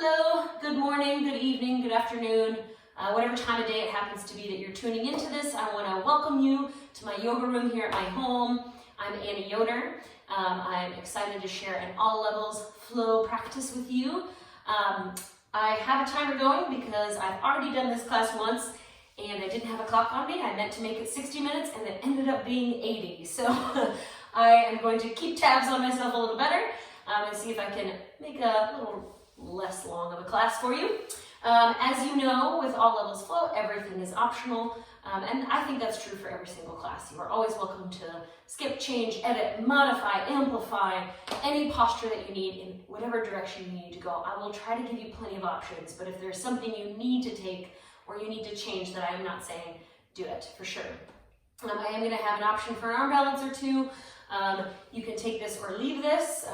Hello, good morning, good evening, good afternoon, whatever time of day it happens to be that you're tuning into this. I want to welcome you to my yoga room here at my home. I'm Annie Yoder. I'm excited to share an all levels flow practice with you. I have a timer going because I've already done this class once and I didn't have a clock on me. I meant to make it 60 minutes and it ended up being 80. So I am going to keep tabs on myself a little better and see if I can make a little less long of a class for you. As you know, with all levels flow, everything is optional, and I think that's true for every single class. You are always welcome to skip, change, edit, modify, amplify any posture that you need in whatever direction you need to go. I will try to give you plenty of options, but if there's something you need to take or you need to change that I am not saying, do it for sure. I am going to have an option for an arm balance or two. You can take this or leave this.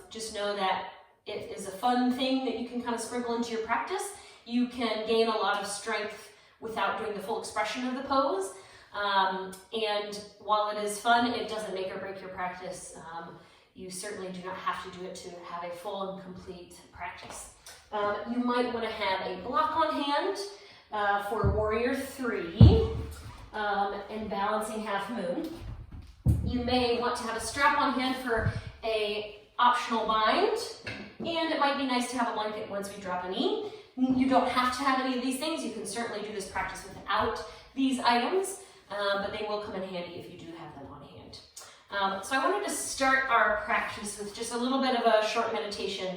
Just know that it is a fun thing that you can kind of sprinkle into your practice. You can gain a lot of strength without doing the full expression of the pose. And while it is fun, it doesn't make or break your practice. You certainly do not have to do it to have a full and complete practice. You might want to have a block on hand for Warrior 3 and balancing half moon. You may want to have a strap on hand for a optional bind, and it might be nice to have a blanket once we drop a knee. You don't have to have any of these things. You can certainly do this practice without these items, but they will come in handy if you do have them on hand. So I wanted to start our practice with just a little bit of a short meditation.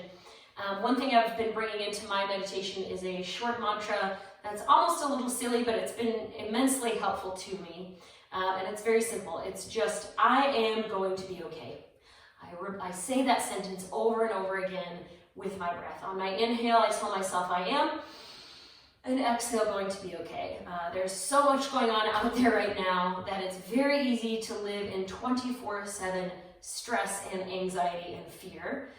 One thing I've been bringing into my meditation is a short mantra that's almost a little silly, but it's been immensely helpful to me. And it's very simple. It's just, I am going to be okay. I say that sentence over and over again with my breath. On my inhale, I tell myself I am, and exhale, going to be okay. There's so much going on out there right now that it's very easy to live in 24/7 stress and anxiety and fear.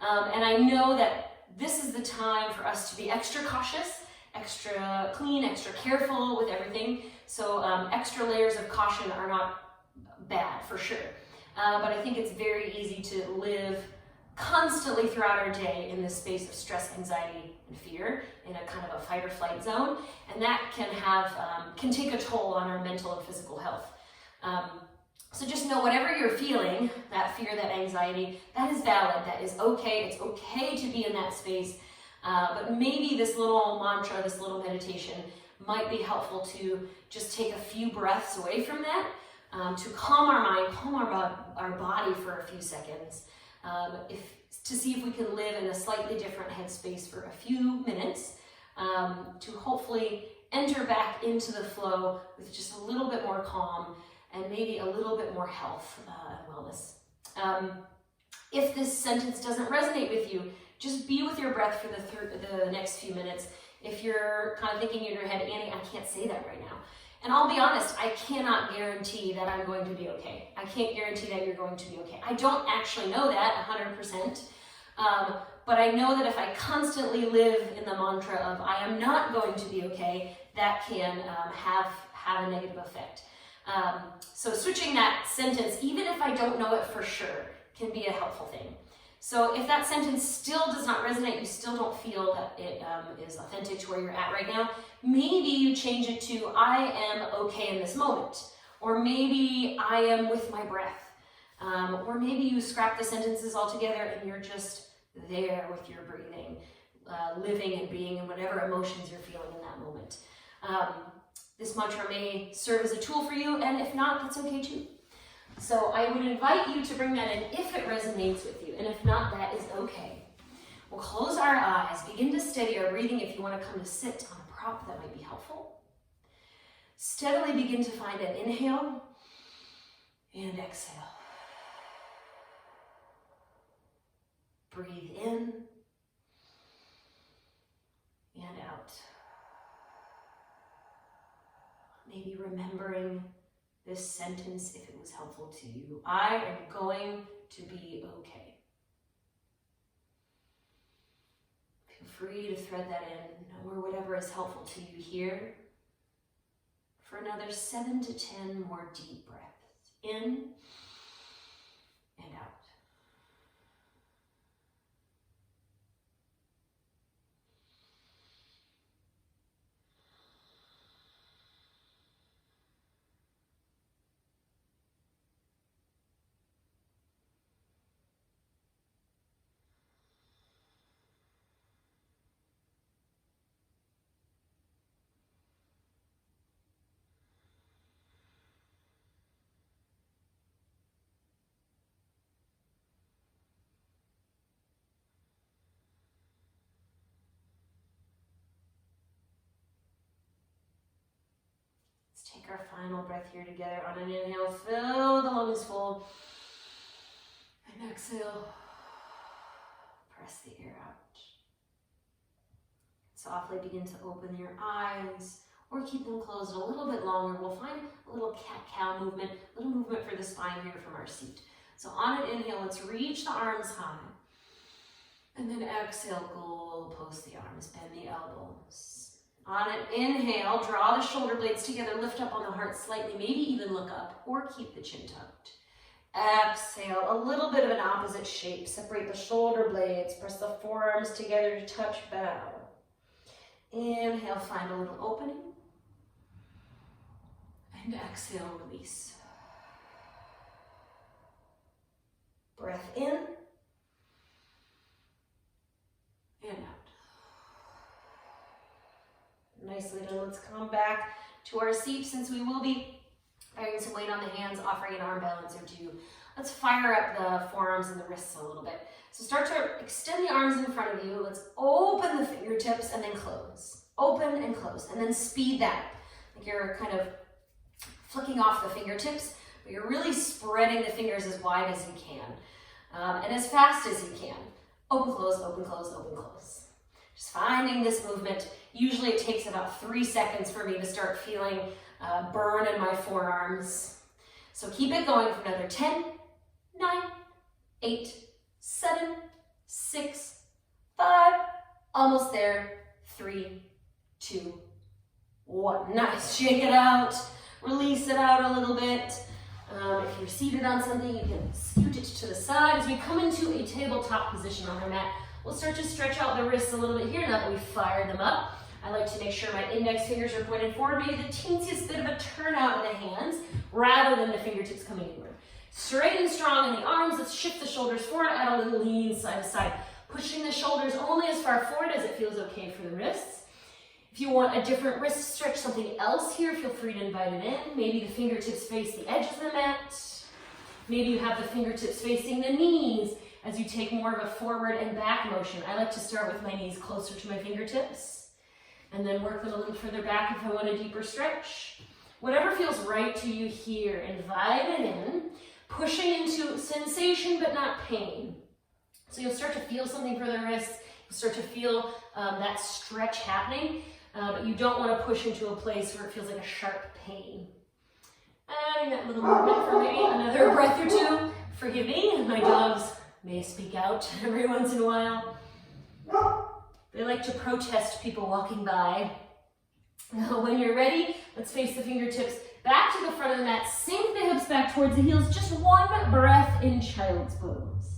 And I know that this is the time for us to be extra cautious, extra clean, extra careful with everything. So extra layers of caution are not bad for sure. But I think it's very easy to live constantly throughout our day in this space of stress, anxiety, and fear in a kind of a fight or flight zone. And that can take a toll on our mental and physical health. So just know whatever you're feeling, that fear, that anxiety, that is valid, that is okay. It's okay to be in that space. But maybe this little mantra, this little meditation might be helpful to just take a few breaths away from that, to calm our mind, calm our body for a few seconds, to see if we can live in a slightly different headspace for a few minutes, to hopefully enter back into the flow with just a little bit more calm and maybe a little bit more health and wellness. If this sentence doesn't resonate with you, just be with your breath for the next few minutes. If you're kind of thinking in your head, Annie, I can't say that right now. And I'll be honest, I cannot guarantee that I'm going to be okay. I can't guarantee that you're going to be okay. I don't actually know that 100%, but I know that if I constantly live in the mantra of I am not going to be okay, that can have a negative effect. So switching that sentence, even if I don't know it for sure, can be a helpful thing. So if that sentence still does not resonate, you still don't feel that it is authentic to where you're at right now, maybe you change it to I am okay in this moment. Or maybe I am with my breath. Or maybe you scrap the sentences altogether and you're just there with your breathing, living and being in whatever emotions you're feeling in that moment. This mantra may serve as a tool for you, and if not, that's okay too. So I would invite you to bring that in if it resonates with you, and if not, that is okay. We'll close our eyes, begin to steady our breathing. If you want to come to sit on a prop, that might be helpful. Steadily begin to find an inhale and exhale. Breathe in and out. Maybe remembering this sentence if it was helpful to you. I am going to be okay. Feel free to thread that in or whatever is helpful to you here for another 7 to 10 more deep breaths in and out. our final breath here together. On an inhale, fill the lungs full. And exhale, press the air out. Softly begin to open your eyes or keep them closed a little bit longer. We'll find a little cat-cow movement, a little movement for the spine here from our seat. So on an inhale, let's reach the arms high. And then exhale, goalpost the arms, bend the elbows. On an inhale, draw the shoulder blades together, lift up on the heart slightly, maybe even look up or keep the chin tucked. Exhale, a little bit of an opposite shape. Separate the shoulder blades, press the forearms together to touch bow. Inhale, find a little opening. And exhale, release. Breath in. And out. Nicely done. Let's come back to our seat since we will be carrying some weight on the hands, offering an arm balance or two. Let's fire up the forearms and the wrists a little bit. So start to extend the arms in front of you. Let's open the fingertips and then close. Open and close. And then speed that. Like you're kind of flicking off the fingertips, but you're really spreading the fingers as wide as you can. And as fast as you can. Open, close, open, close, open, close. Just finding this movement. Usually it takes about 3 seconds for me to start feeling burn in my forearms. So keep it going for another 10, 9, 8, 7, 6, 5, almost there, 3, 2, 1. Nice, shake it out, release it out a little bit. If you're seated on something, you can scoot it to the side. As we come into a tabletop position on our mat, we'll start to stretch out the wrists a little bit here now that we've fired them up. I like to make sure my index fingers are pointed forward, maybe the teensiest bit of a turnout in the hands rather than the fingertips coming inward. Straight and strong in the arms. Let's shift the shoulders forward, add a little lean side to side. Pushing the shoulders only as far forward as it feels okay for the wrists. If you want a different wrist stretch, something else here, feel free to invite it in. Maybe the fingertips face the edge of the mat. Maybe you have the fingertips facing the knees as you take more of a forward and back motion. I like to start with my knees closer to my fingertips and then work them a little further back if I want a deeper stretch. Whatever feels right to you here, invite it in, pushing into sensation but not pain. So you'll start to feel something for the wrists, you'll start to feel that stretch happening, but you don't want to push into a place where it feels like a sharp pain. Adding that little movement for maybe another breath or two. Forgive me, my dogs may speak out every once in a while. They like to protest people walking by. When you're ready, let's face the fingertips back to the front of the mat. Sink the hips back towards the heels. Just one breath in child's pose.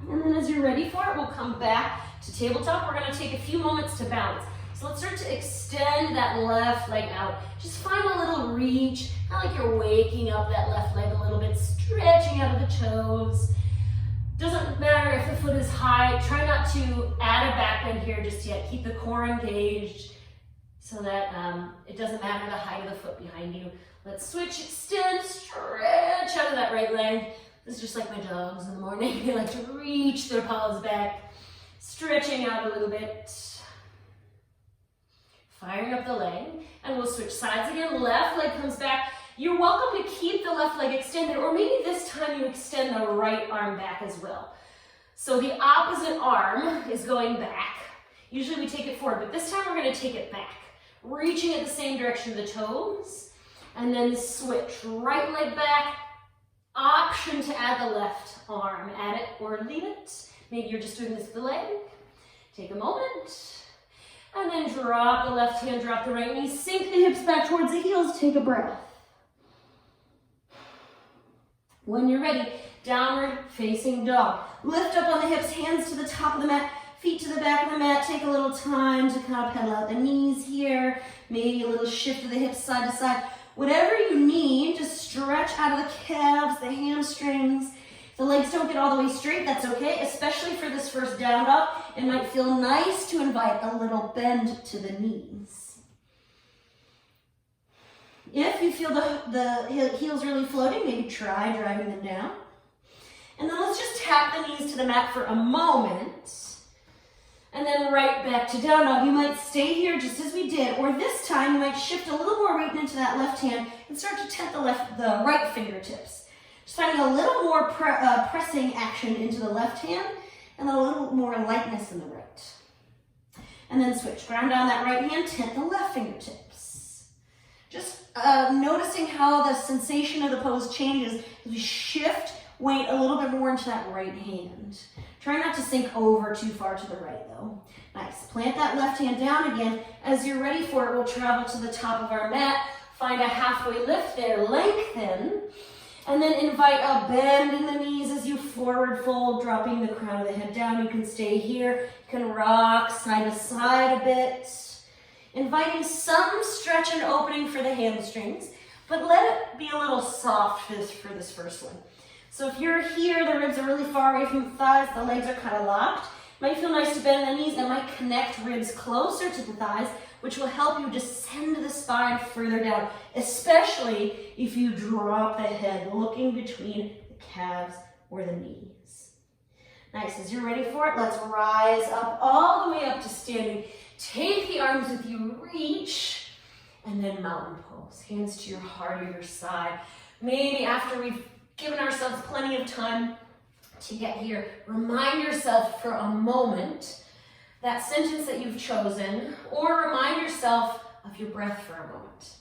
And then as you're ready for it, we'll come back to tabletop. We're going to take a few moments to bounce. So let's start to extend that left leg out. Just find a little reach, kind of like you're waking up that left leg a little bit, stretching out of the toes. Doesn't matter if the foot is high. Try not to add a back bend here just yet. Keep the core engaged so that it doesn't matter the height of the foot behind you. Let's switch, extend, stretch out of that right leg. This is just like my dogs in the morning. They like to reach their paws back, stretching out a little bit. Firing up the leg, and we'll switch sides again. Left leg comes back. You're welcome to keep the left leg extended, or maybe this time you extend the right arm back as well. So the opposite arm is going back. Usually we take it forward, but this time we're going to take it back. Reaching at the same direction of the toes, and then switch. Right leg back. Option to add the left arm. Add it or leave it. Maybe you're just doing this with the leg. Take a moment. And then drop the left hand, drop the right knee. Sink the hips back towards the heels. Take a breath. When you're ready, downward facing dog. Lift up on the hips, hands to the top of the mat, feet to the back of the mat. Take a little time to kind of pedal out the knees here. Maybe a little shift of the hips side to side. Whatever you need to stretch out of the calves, the hamstrings. If the legs don't get all the way straight, that's okay, especially for this first down dog. It might feel nice to invite a little bend to the knees. If you feel the heels really floating, maybe try driving them down. And then let's just tap the knees to the mat for a moment. And then right back to down dog. You might stay here just as we did, or this time you might shift a little more weight into that left hand and start to tent the right fingertips. Just finding a little more pressing action into the left hand and a little more lightness in the right. And then switch. Ground down that right hand, tent the left fingertips. Just noticing how the sensation of the pose changes as we shift weight a little bit more into that right hand. Try not to sink over too far to the right though. Nice. Plant that left hand down again. As you're ready for it, we'll travel to the top of our mat. Find a halfway lift there, lengthen. And then invite a bend in the knees as you forward fold, dropping the crown of the head down. You can stay here. You can rock side to side a bit. Inviting some stretch and opening for the hamstrings, but let it be a little soft for this first one. So if you're here, the ribs are really far away from the thighs, the legs are kind of locked. Might feel nice to bend the knees. That might connect ribs closer to the thighs, which will help you descend the spine further down, especially if you drop the head, looking between the calves or the knees. Nice. As you're ready for it, let's rise up all the way up to standing. Take the arms with you, reach, and then mountain pose. Hands to your heart or your side. Maybe after we've given ourselves plenty of time to get here, remind yourself for a moment that sentence that you've chosen, or remind yourself of your breath for a moment.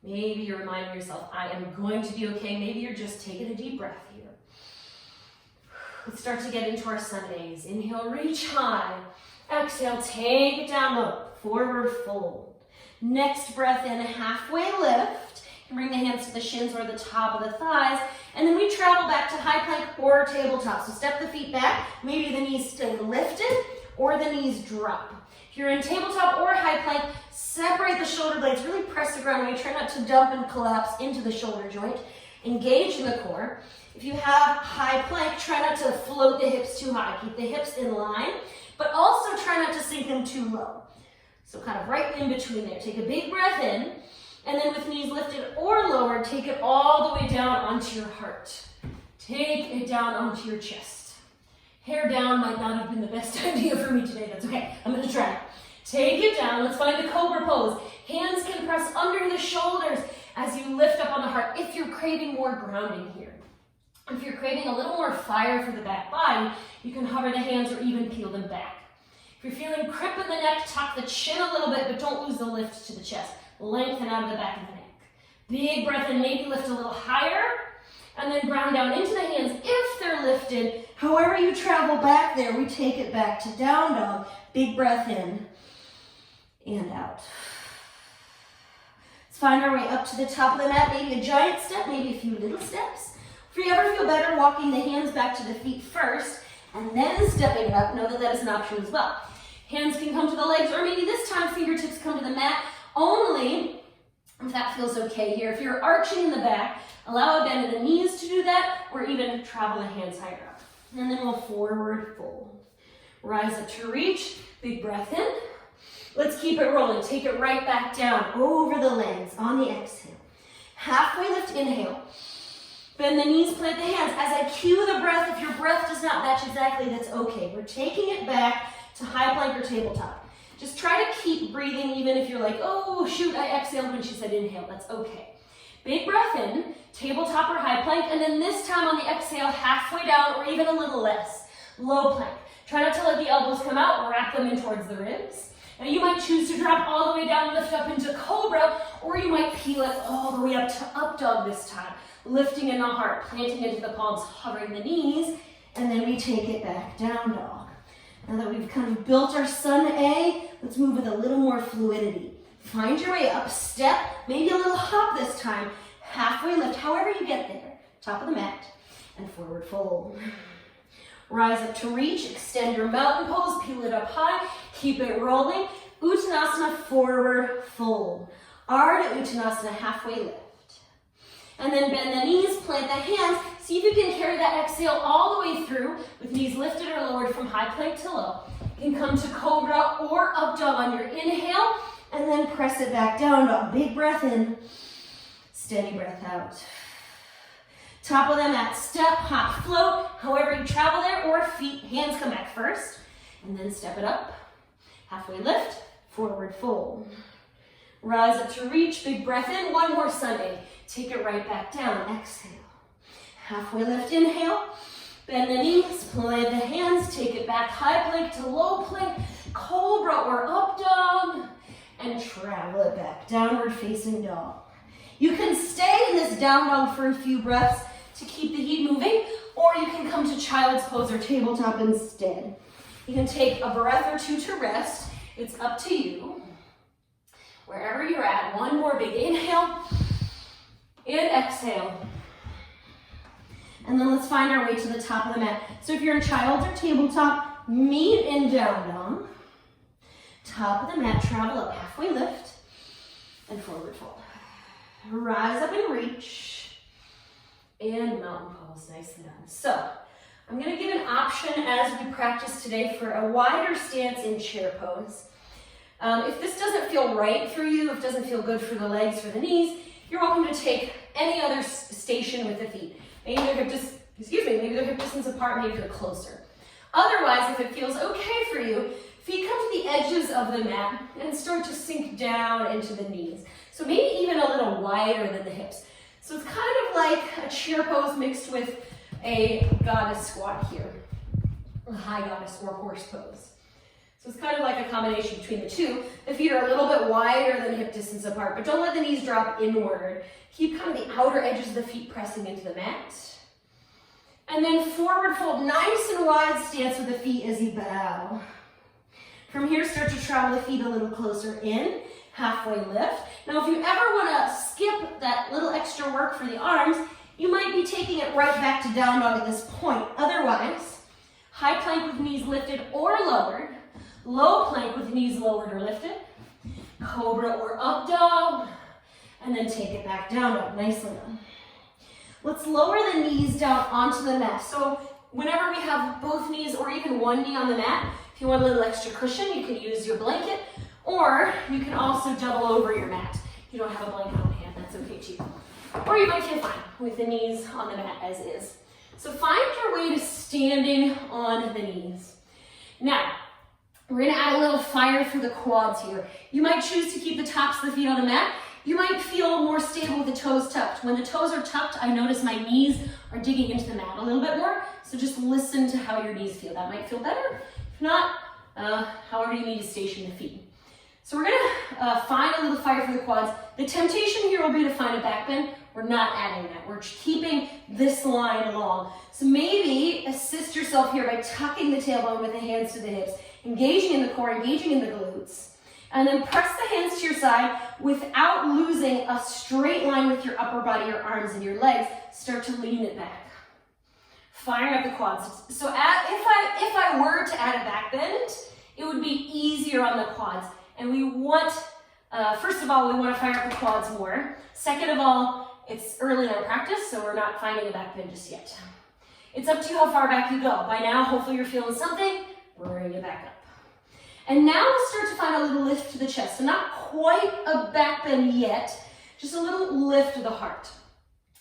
Maybe you're reminding yourself, I am going to be okay. Maybe you're just taking a deep breath here. Let's start to get into our Sundays. Inhale, reach high. Exhale, take it down low. Forward fold. Next breath in, halfway lift. And bring the hands to the shins or the top of the thighs. And then we travel back to high plank or tabletop. So step the feet back. Maybe the knees stay lifted or the knees drop. If you're in tabletop or high plank, separate the shoulder blades. Really press the ground away. Try not to dump and collapse into the shoulder joint. Engage in the core. If you have high plank, try not to float the hips too high. Keep the hips in line, but also try not to sink them too low. So kind of right in between there. Take a big breath in, and then with knees lifted or lowered, take it all the way down onto your heart. Take it down onto your chest. Hair down might not have been the best idea for me today. That's okay. I'm going to try it. Take it down. Let's find the cobra pose. Hands can press under the shoulders as you lift up on the heart if you're craving more grounding here. If you're craving a little more fire for the back body, you can hover the hands or even peel them back. If you're feeling crimp in the neck, tuck the chin a little bit, but don't lose the lift to the chest. Lengthen out of the back of the neck. Big breath in, maybe lift a little higher, and then ground down into the hands if they're lifted. However you travel back there, we take it back to down dog. Big breath in and out. Let's find our way up to the top of the mat, maybe a giant step, maybe a few little steps. If you ever feel better walking the hands back to the feet first and then stepping it up, know that that is an option as well. Hands can come to the legs, or maybe this time fingertips come to the mat, only if that feels okay here. If you're arching in the back, allow a bend in the knees to do that, or even travel the hands higher up. And then we'll forward fold. Rise up to reach, big breath in. Let's keep it rolling. Take it right back down over the legs on the exhale. Halfway lift, inhale. Bend the knees, plant the hands. As I cue the breath, if your breath does not match exactly, that's okay. We're taking it back to high plank or tabletop. Just try to keep breathing even if you're like, oh shoot, I exhaled when she said inhale. That's okay. Big breath in, tabletop or high plank, and then this time on the exhale, halfway down or even a little less. Low plank. Try not to let the elbows come out, wrap them in towards the ribs. Now you might choose to drop all the way down, lift up into cobra, or you might peel it all the way up to up dog this time. Lifting in the heart, planting into the palms, hovering the knees, and then we take it back down dog. Now that we've kind of built our sun A, let's move with a little more fluidity. Find your way up, step, maybe a little hop this time, halfway lift, however you get there. Top of the mat, and forward fold. Rise up to reach, extend your mountain pose, peel it up high, keep it rolling. Uttanasana, forward fold. Ardha Uttanasana, halfway lift. And then bend the knees, plant the hands. See if you can carry that exhale all the way through with knees lifted or lowered from high plank to low. You can come to cobra or up dog on your inhale, and then press it back down dog. Big breath in, steady breath out. Top of the mat, step, hop, float, however you travel there, or feet, hands come back first. And then step it up. Halfway lift, forward fold. Rise up to reach, big breath in. One more Sunday. Take it right back down. Exhale. Halfway lift, inhale. Bend the knees, plant the hands, take it back. High plank to low plank, cobra or up dog. And travel it back, downward facing dog. You can stay in this down dog for a few breaths to keep the heat moving, or you can come to child's pose or tabletop instead. You can take a breath or two to rest. It's up to you. Wherever you're at, one more big inhale and exhale. And then let's find our way to the top of the mat. So if you're in child's or tabletop, meet in down dog. Top of the mat, travel up, halfway lift, and forward fold. Rise up and reach, and mountain pose, nicely done. So, I'm gonna give an option as we practice today for a wider stance in chair pose. If this doesn't feel right for you, if it doesn't feel good for the legs, for the knees, you're welcome to take any other station with the feet. Maybe they're maybe they're hip distance apart, maybe they're closer. Otherwise, if it feels okay for you, feet come to the edges of the mat and start to sink down into the knees. So maybe even a little wider than the hips. So it's kind of like a chair pose mixed with a goddess squat here. A high goddess or horse pose. So it's kind of like a combination between the two. The feet are a little bit wider than hip distance apart, but don't let the knees drop inward. Keep kind of the outer edges of the feet pressing into the mat. And then forward fold, nice and wide stance with the feet as you bow. From here, start to travel the feet a little closer in, halfway lift. Now, if you ever want to skip that little extra work for the arms, you might be taking it right back to down dog at this point. Otherwise, high plank with knees lifted or lowered, low plank with knees lowered or lifted, cobra or up dog, and then take it back down dog, nicely done. Let's lower the knees down onto the mat. So whenever we have both knees or even one knee on the mat, if you want a little extra cushion, you can use your blanket, or you can also double over your mat. If you don't have a blanket on hand, that's okay too. Or you might feel fine with the knees on the mat as is. So find your way to standing on the knees. Now, we're gonna add a little fire for the quads here. You might choose to keep the tops of the feet on the mat. You might feel more stable with the toes tucked. When the toes are tucked, I notice my knees are digging into the mat a little bit more. So just listen to how your knees feel. That might feel better. If not, however you need to station the feet. So we're gonna find a little fire for the quads. The temptation here will be to find a back bend. We're not adding that. We're keeping this line long. So maybe assist yourself here by tucking the tailbone with the hands to the hips, engaging in the core, engaging in the glutes. And then press the hands to your side without losing a straight line with your upper body, your arms, and your legs. Start to lean it back. Firing up the quads. So if I were to add a back bend, it would be easier on the quads. And we want, first of all, we want to fire up the quads more. Second of all, it's early in our practice, so we're not finding a back bend just yet. It's up to you how far back you go. By now, hopefully you're feeling something. Bring it back up. And now we'll start to find a little lift to the chest. So not quite a back bend yet, just a little lift to the heart.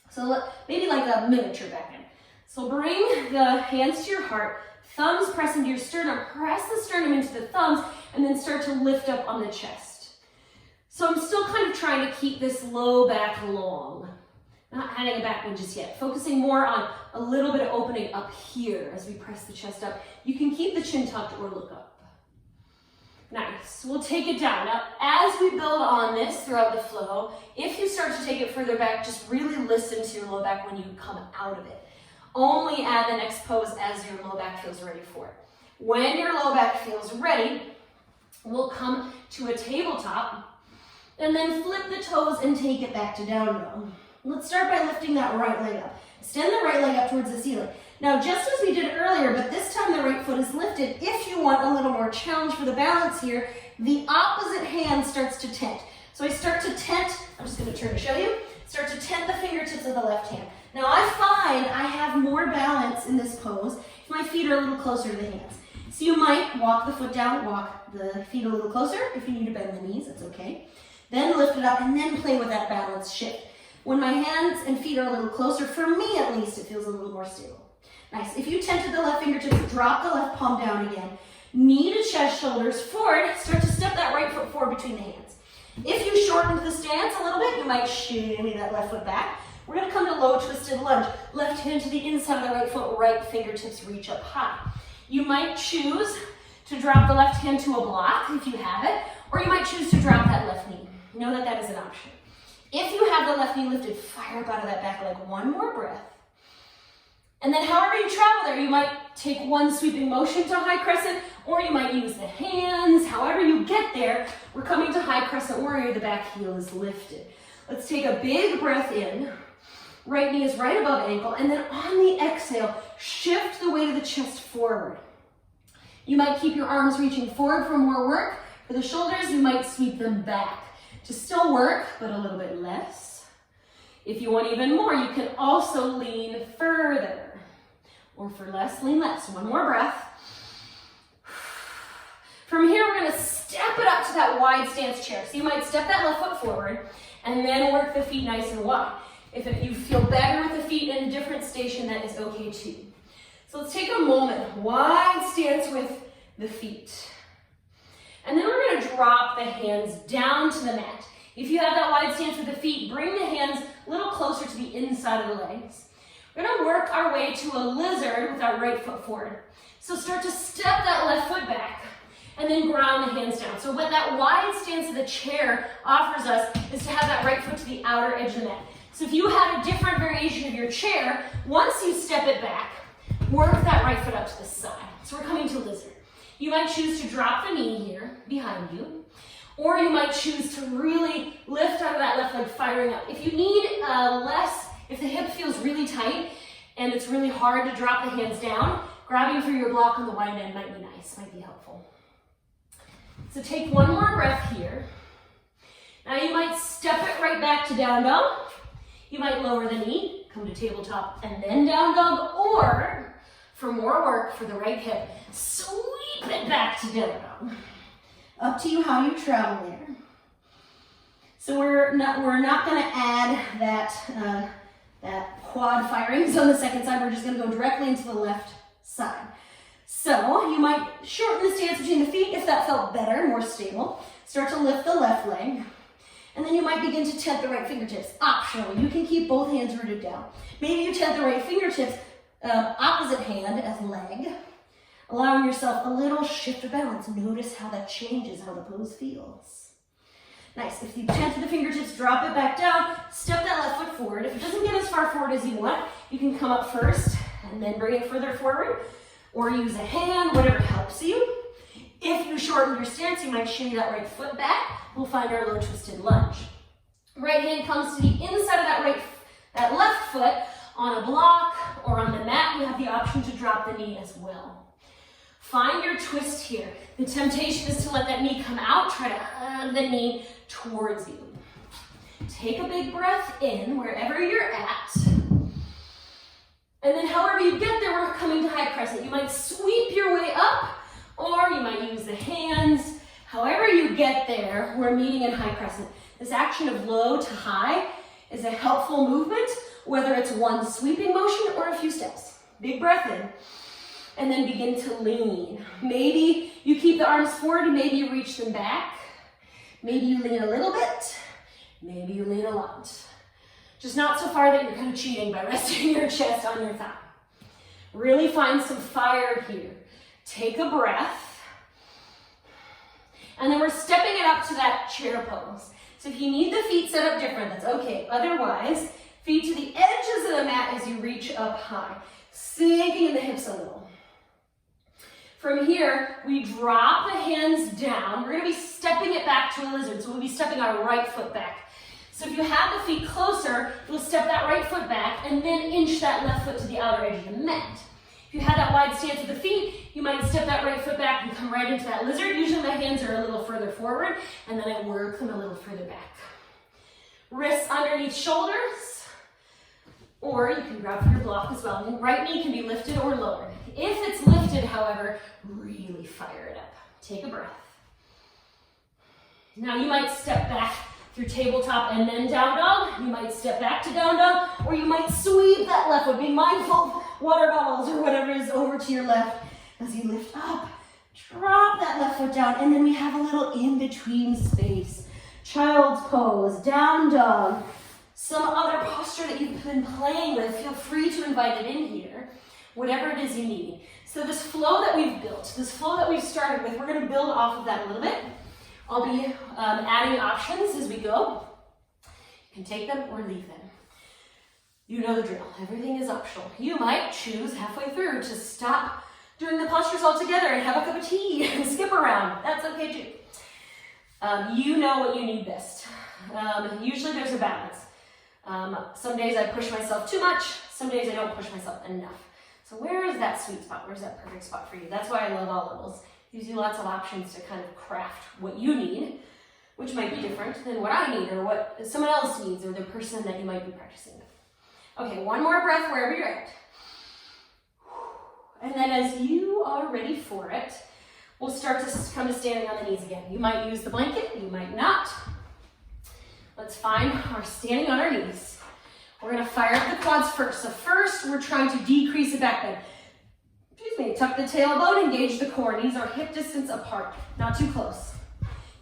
So maybe like a miniature back bend. So bring the hands to your heart, thumbs press into your sternum, press the sternum into the thumbs, and then start to lift up on the chest. So I'm still kind of trying to keep this low back long. Not adding a back bend just yet. Focusing more on a little bit of opening up here as we press the chest up. You can keep the chin tucked or look up. Nice, we'll take it down. Now, as we build on this throughout the flow, if you start to take it further back, just really listen to your low back when you come out of it. Only add the next pose as your low back feels ready for it. When your low back feels ready, we'll come to a tabletop and then flip the toes and take it back to down dog. Let's start by lifting that right leg up. Extend the right leg up towards the ceiling. Now, just as we did earlier, but this time the right foot is lifted. If you want a little more challenge for the balance here, the opposite hand starts to tent. So I start to tent, I'm just gonna turn to show you, start to tent the fingertips of the left hand. Now I find I have more balance in this pose if my feet are a little closer to the hands. So you might walk the foot down, walk the feet a little closer. If you need to bend the knees, that's okay. Then lift it up and then play with that balance shift. When my hands and feet are a little closer, for me at least, it feels a little more stable. Nice. If you tented the left fingertips, drop the left palm down again. Knee to chest, shoulders forward. Start to step that right foot forward between the hands. If you shorten the stance a little bit, you might shimmy that left foot back. We're gonna come to low twisted lunge. Left hand to the inside of the right foot, right fingertips reach up high. You might choose to drop the left hand to a block if you have it, or you might choose to drop that left knee. Know that that is an option. If you have the left knee lifted, fire up out of that back leg. One more breath. And then however you travel there, you might take one sweeping motion to high crescent, or you might use the hands. However you get there, we're coming to high crescent warrior. The back heel is lifted. Let's take a big breath in. Right knee is right above ankle, and then on the exhale, shift the weight of the chest forward. You might keep your arms reaching forward for more work. For the shoulders, you might sweep them back to still work, but a little bit less. If you want even more, you can also lean further. Or for less, lean less. One more breath. From here, we're gonna step it up to that wide stance chair. So you might step that left foot forward and then work the feet nice and wide. If you feel better with the feet in a different station, that is okay too. So let's take a moment, wide stance with the feet. And then we're gonna drop the hands down to the mat. If you have that wide stance with the feet, bring the hands a little closer to the inside of the legs. We're gonna work our way to a lizard with our right foot forward. So start to step that left foot back and then ground the hands down. So what that wide stance of the chair offers us is to have that right foot to the outer edge of the mat. So if you had a different variation of your chair, once you step it back, work that right foot up to the side. So we're coming to lizard. You might choose to drop the knee here behind you, or you might choose to really lift out of that left leg, firing up. If you need if the hip feels really tight and it's really hard to drop the hands down, grabbing for your block on the wide end might be nice, might be helpful. So take one more breath here. Now you might step it right back to down dog. You might lower the knee, come to tabletop, and then down dog, or for more work for the right hip, sweep it back to down dog. Up to you how you travel there. So we're not going to add that quad firings on the second side. We're just going to go directly into the left side. So you might shorten the stance between the feet if that felt better, more stable. Start to lift the left leg. And then you might begin to tent the right fingertips. Optional, you can keep both hands rooted down. Maybe you tent the right fingertips, opposite hand as leg, allowing yourself a little shift of balance. Notice how that changes, how the pose feels. Nice, if you tented the fingertips, drop it back down, step that left foot forward. If it doesn't get as far forward as you want, you can come up first and then bring it further forward, or use a hand, whatever helps you. If you shorten your stance, you might shimmy that right foot back. We'll find our low twisted lunge. Right hand comes to the inside of that left foot on a block or on the mat. You have the option to drop the knee as well. Find your twist here. The temptation is to let that knee come out. Try to hug the knee towards you. Take a big breath in wherever you're at. And then however you get there, we're coming to high crescent. You might sweep your way up, or you might use the hands. However you get there, we're meeting in high crescent. This action of low to high is a helpful movement, whether it's one sweeping motion or a few steps. Big breath in, and then begin to lean. Maybe you keep the arms forward, maybe you reach them back. Maybe you lean a little bit, maybe you lean a lot. Just not so far that you're kind of cheating by resting your chest on your thigh. Really find some fire here. Take a breath. And then we're stepping it up to that chair pose. So if you need the feet set up different, that's okay. Otherwise, feet to the edges of the mat as you reach up high, sinking in the hips a little. From here, we drop the hands down. We're gonna be stepping it back to a lizard. So we'll be stepping our right foot back. So if you have the feet closer, you'll step that right foot back and then inch that left foot to the outer edge of the mat. If you have that wide stance with the feet, you might step that right foot back and come right into that lizard. Usually my hands are a little further forward, and then I work them a little further back. Wrists underneath shoulders, or you can grab for your block as well. And right knee can be lifted or lowered. If it's lifted, however, really fire it up. Take a breath. Now you might step back through tabletop and then down dog. You might step back to down dog, or you might sweep that left foot. Be mindful of water bottles or whatever is over to your left as you lift up, Drop that left foot down, and then we have a little in-between space. Child's pose, down dog, some other posture that you've been playing with. Feel free to invite it in here, whatever it is you need. So this flow that we've built, this flow that we've started with, we're going to build off of that a little bit. I'll be adding options as we go. You can take them or leave them. You know the drill. Everything is optional. You might choose halfway through to stop doing the postures altogether and have a cup of tea and skip around. That's okay too. You know what you need best. Usually there's a balance. Some days I push myself too much. Some days I don't push myself enough. So where is that sweet spot? Where's that perfect spot for you? That's why I love all levels. Gives you lots of options to kind of craft what you need, which might be different than what I need or what someone else needs or the person that you might be practicing with. Okay, one more breath wherever you're at. And then as you are ready for it, we'll start to come to standing on the knees again. You might use the blanket, you might not. Let's find our standing on our knees. We're gonna fire up the quads first. So first, we're trying to decrease the back bend. Excuse me, tuck the tailbone, engage the core. Knees are hip distance apart, not too close.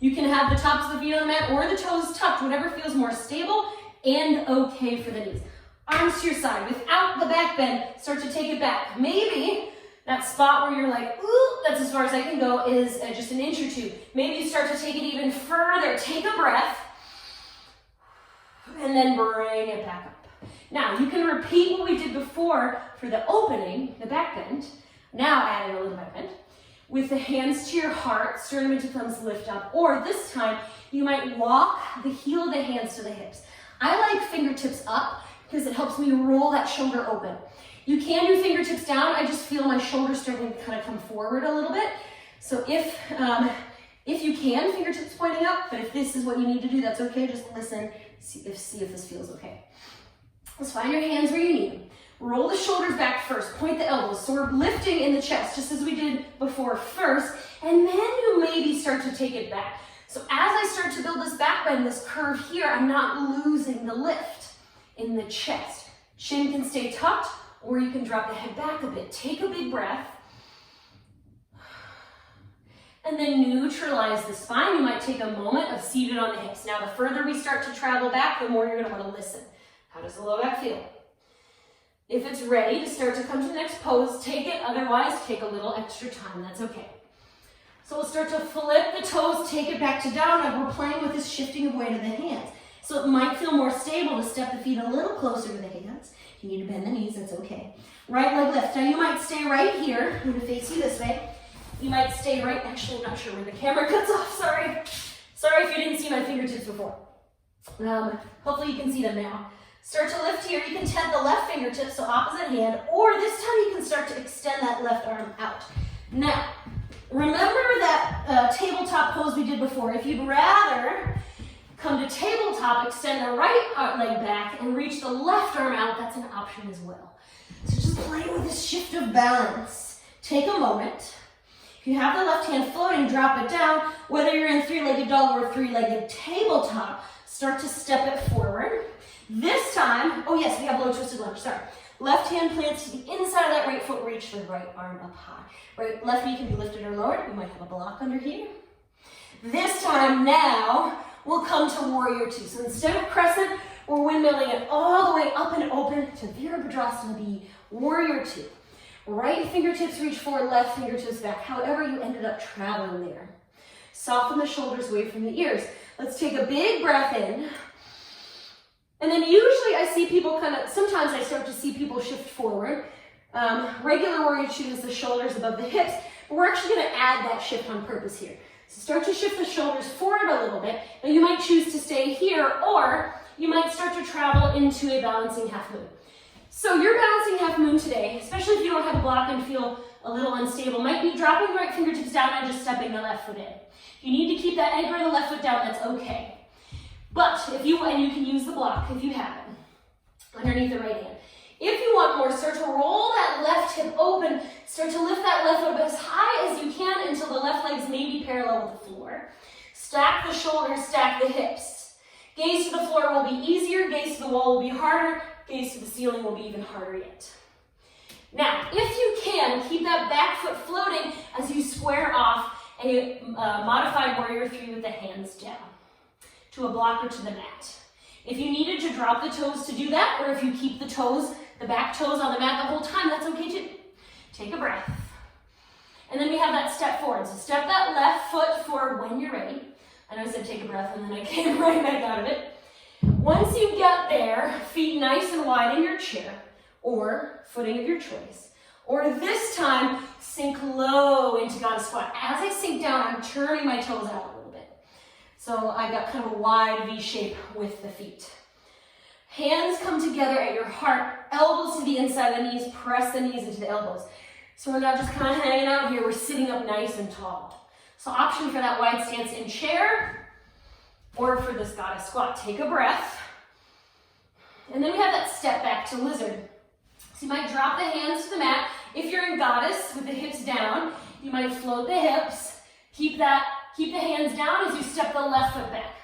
You can have the tops of the feet on the mat or the toes tucked, whatever feels more stable and okay for the knees. Arms to your side. Without the back bend, start to take it back. Maybe that spot where you're like, ooh, that's as far as I can go is just an inch or two. Maybe you start to take it even further. Take a breath and then bring it back up. Now, you can repeat what we did before for the opening, the back bend. Now adding a little back bend. With the hands to your heart, sternum into thumbs lift up. Or this time, you might walk the heel of the hands to the hips. I like fingertips up because it helps me roll that shoulder open. You can do fingertips down. I just feel my shoulders starting to kind of come forward a little bit. So if you can, fingertips pointing up, but if this is what you need to do, that's okay. Just listen, see if this feels okay. Let's find your hands where you need them. Roll the shoulders back first, point the elbows. So we're lifting in the chest, just as we did before first, and then you maybe start to take it back. So as I start to build this back bend, this curve here, I'm not losing the lift in the chest. Chin can stay tucked, or you can drop the head back a bit. Take a big breath. And then neutralize the spine. You might take a moment of seated on the hips. Now, the further we start to travel back, the more you're going to want to listen. How does the low back feel? If it's ready to start to come to the next pose, take it. Otherwise, take a little extra time. That's okay. So we'll start to flip the toes, take it back to down, and we're playing with this shifting of weight of the hands. So it might feel more stable to step the feet a little closer to the hands. If you need to bend the knees, that's okay. Right leg lift. Now you might stay right here. I'm going to face you this way. You might stay right, actually I'm not sure where the camera cuts off, sorry. Sorry if you didn't see my fingertips before. Hopefully you can see them now. Start to lift here. You can tent the left fingertips, so opposite hand, or this time you can start to extend that left arm out. Now, remember that tabletop pose we did before. If you'd rather come to tabletop, extend the right leg back and reach the left arm out, that's an option as well. So just play with this shift of balance. Take a moment. If you have the left hand floating, drop it down. Whether you're in three-legged dog or three-legged tabletop, start to step it forward. This time, oh yes, we have low twisted lunge, sorry. Left hand plants to the inside of that right foot, reach the right arm up high. Right, left knee can be lifted or lowered. You might have a block under here. This time now, we'll come to warrior two. So instead of crescent, we're windmilling it all the way up and open to Virabhadrasana B, warrior two. Right fingertips reach forward, left fingertips back, however you ended up traveling there. Soften the shoulders away from the ears. Let's take a big breath in. And then usually I see people sometimes I start to see people shift forward. Regular warrior two is the shoulders above the hips, but we're actually going to add that shift on purpose here. So start to shift the shoulders forward a little bit. Now you might choose to stay here, or you might start to travel into a balancing half moon. So your balancing half moon today, especially if you don't have a block and feel a little unstable, might be dropping the right fingertips down and just stepping the left foot in. If you need to keep that anchor of the left foot down, that's okay. But and you can use the block if you have it, underneath the right hand. If you want more, start to roll that left hip open, start to lift that left foot as high as you can until the left legs may be parallel with the floor. Stack the shoulders, stack the hips. Gaze to the floor will be easier, gaze to the wall will be harder, gaze to the ceiling will be even harder yet. Now, if you can, keep that back foot floating as you square off a modified warrior 3 with the hands down to a block or to the mat. If you needed to drop the toes to do that, or if you keep the toes, the back toes on the mat the whole time, that's okay too. Take a breath. And then we have that step forward. So step that left foot forward when you're ready. I know I said take a breath and then I came right back out of it. Once you get there, feet nice and wide in your chair or footing of your choice. Or this time, sink low into goddess squat. As I sink down, I'm turning my toes out a little bit. So I've got kind of a wide V shape with the feet. Hands come together at your heart, elbows to the inside of the knees, press the knees into the elbows. So we're not just kind of hanging out here, we're sitting up nice and tall. So option for that wide stance in chair or for this goddess squat. Take a breath. And then we have that step back to lizard. So you might drop the hands to the mat. If you're in goddess with the hips down, you might float the hips. Keep the hands down as you step the left foot back.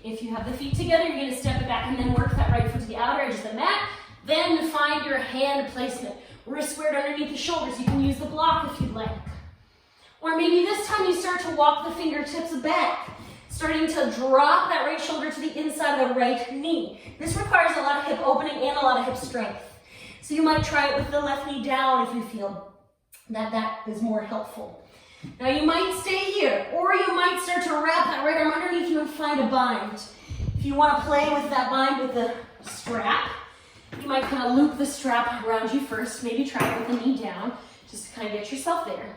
If you have the feet together, you're going to step it back and then work that right foot to the outer edge of the mat. Then find your hand placement. Wrist squared underneath the shoulders. You can use the block if you'd like. Or maybe this time you start to walk the fingertips back, starting to drop that right shoulder to the inside of the right knee. This requires a lot of hip opening and a lot of hip strength. So you might try it with the left knee down if you feel that that is more helpful. Now you might stay here, or you might start to wrap that right arm underneath you and find a bind. If you want to play with that bind with the strap, you might kind of loop the strap around you first. Maybe try it with the knee down, just to kind of get yourself there.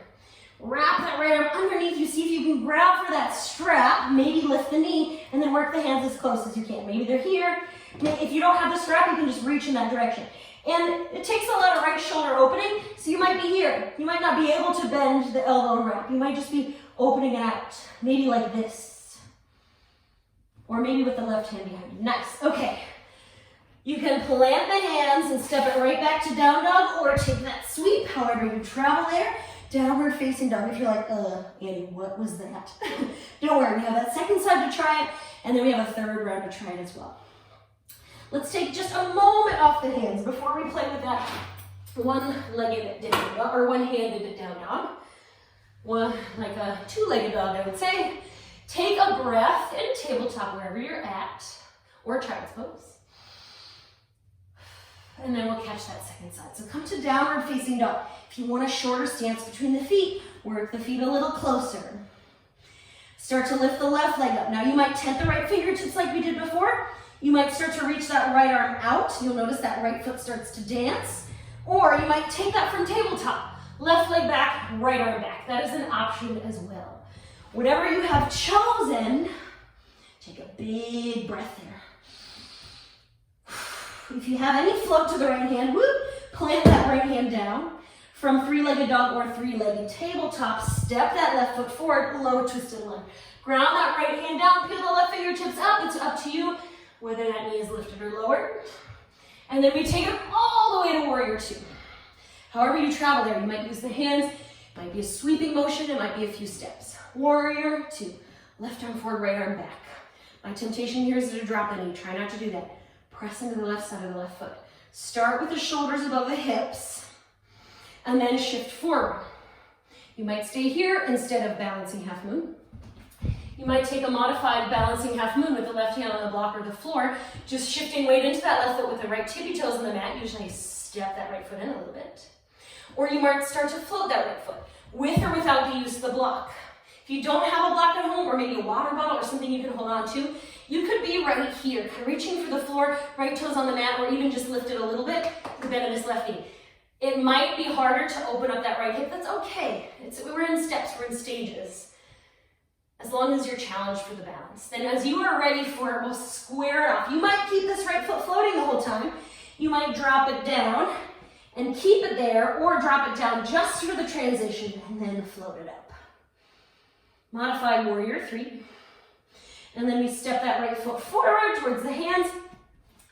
Wrap that right arm underneath you. See if you can grab for that strap. Maybe lift the knee, and then work the hands as close as you can. Maybe they're here. If you don't have the strap, you can just reach in that direction. And it takes a lot of right shoulder opening, so you might be here. You might not be able to bend the elbow and wrap. You might just be opening it out, maybe like this. Or maybe with the left hand behind you. Nice, okay. You can plant the hands and step it right back to down dog, or take that sweep, however you travel there. Downward facing dog. If you're like, Annie, what was that? Don't worry, we have that second side to try it, and then we have a third round to try it as well. Let's take just a moment off the hands before we play with that one-legged down dog, or one-handed down dog. Like a two-legged dog, I would say. Take a breath in tabletop wherever you're at, or child's pose. And then we'll catch that second side. So come to downward facing dog. If you want a shorter stance between the feet, work the feet a little closer. Start to lift the left leg up. Now you might tent the right fingertips like we did before. You might start to reach that right arm out. You'll notice that right foot starts to dance. Or you might take that from tabletop. Left leg back, right arm back. That is an option as well. Whatever you have chosen, take a big breath there. If you have any float to the right hand, plant that right hand down. From three-legged dog or three-legged tabletop, step that left foot forward, low twisted lunge. Ground that right hand down, peel the left fingertips up. It's up to you whether that knee is lifted or lowered. And then we take it all the way to warrior 2. However you travel there, you might use the hands. It might be a sweeping motion. It might be a few steps. Warrior 2. Left arm forward, right arm back. My temptation here is to drop the knee. Try not to do that. Press into the left side of the left foot. Start with the shoulders above the hips, and then shift forward. You might stay here instead of balancing half moon. You might take a modified balancing half moon with the left hand on the block or the floor, just shifting weight into that left foot with the right tippy toes on the mat. Usually step that right foot in a little bit. Or you might start to float that right foot, with or without the use of the block. If you don't have a block at home, or maybe a water bottle or something you can hold on to, you could be right here, reaching for the floor, right toes on the mat, or even just lift it a little bit, the bend of this left knee. It might be harder to open up that right hip. That's okay. We're in steps, we're in stages. As long as you're challenged for the balance. Then as you are ready for it, we'll square it off. You might keep this right foot floating the whole time. You might drop it down and keep it there, or drop it down just for the transition and then float it up. Modified warrior 3. And then we step that right foot forward towards the hands,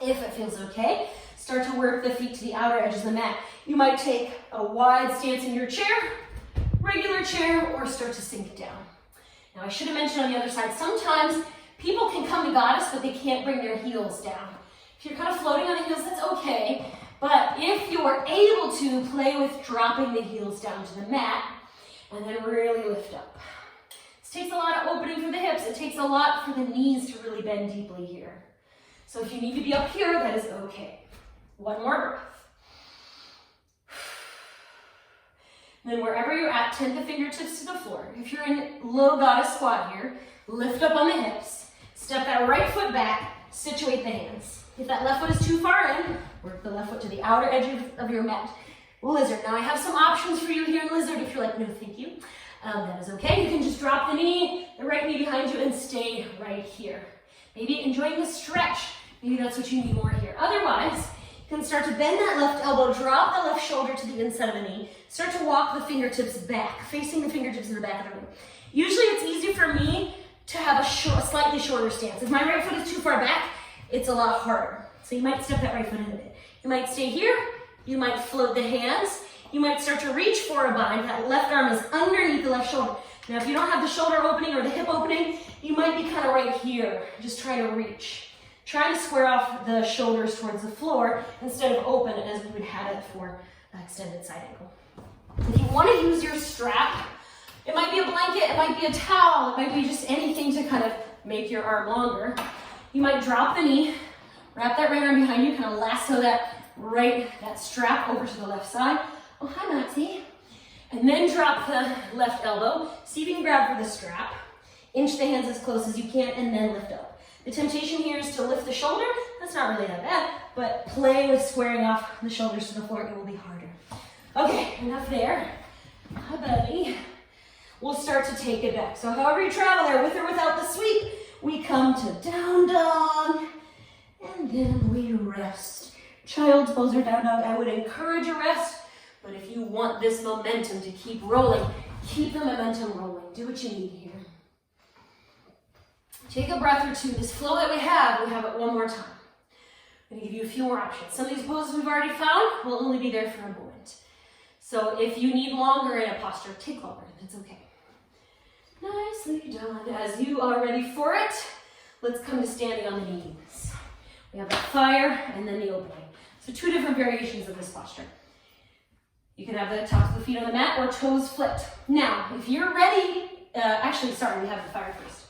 if it feels okay. Start to work the feet to the outer edges of the mat. You might take a wide stance in your chair, regular chair, or start to sink down. Now I should have mentioned on the other side, sometimes people can come to goddess, but they can't bring their heels down. If you're kind of floating on the heels, that's okay. But if you're able to, play with dropping the heels down to the mat and then really lift up. This takes a lot of opening for the hips. It takes a lot for the knees to really bend deeply here. So if you need to be up here, that is okay. One more breath. Then wherever you're at, tent the fingertips to the floor. If you're in low goddess squat here, lift up on the hips. Step that right foot back, situate the hands. If that left foot is too far in, work the left foot to the outer edge of your mat. Lizard. Now I have some options for you here in Lizard if you're like, no, thank you. That is okay. You can just drop the knee, the right knee behind you, and stay right here. Maybe enjoying the stretch. Maybe that's what you need more here. Otherwise, you can start to bend that left elbow, drop the left shoulder to the inside of the knee, start to walk the fingertips back, facing the fingertips in the back of the room. Usually it's easy for me to have a slightly shorter stance. If my right foot is too far back, it's a lot harder. So you might step that right foot in a bit. You might stay here, you might float the hands, you might start to reach for a bind. That left arm is underneath the left shoulder. Now if you don't have the shoulder opening or the hip opening, you might be kind of right here, just trying to reach. Trying to square off the shoulders towards the floor instead of open as we would have it for extended side angle. If you want to use your strap, it might be a blanket, it might be a towel, it might be just anything to kind of make your arm longer. You might drop the knee, wrap that right arm behind you, kind of lasso that strap over to the left side. Oh, hi, Maxie. And then drop the left elbow. See if you can grab for the strap. Inch the hands as close as you can, and then lift up. The temptation here is to lift the shoulder. That's not really that bad, but play with squaring off the shoulders to the floor. It will be harder. Okay, enough there. Hi, buddy. We'll start to take it back. So however you travel there, with or without the sweep, we come to down dog, and then we rest. Child's pose or down dog, I would encourage a rest, but if you want this momentum to keep rolling, keep the momentum rolling. Do what you need here. Take a breath or two. This flow that we have it one more time. I'm going to give you a few more options. Some of these poses we've already found will only be there for a moment. So if you need longer in a posture, take longer. That's okay. Nicely done. As you are ready for it, let's come to standing on the knees. We have the fire and then the opening. So two different variations of this posture. You can have the tops of the feet on the mat or toes flipped. Now, if you're ready, we have the fire first.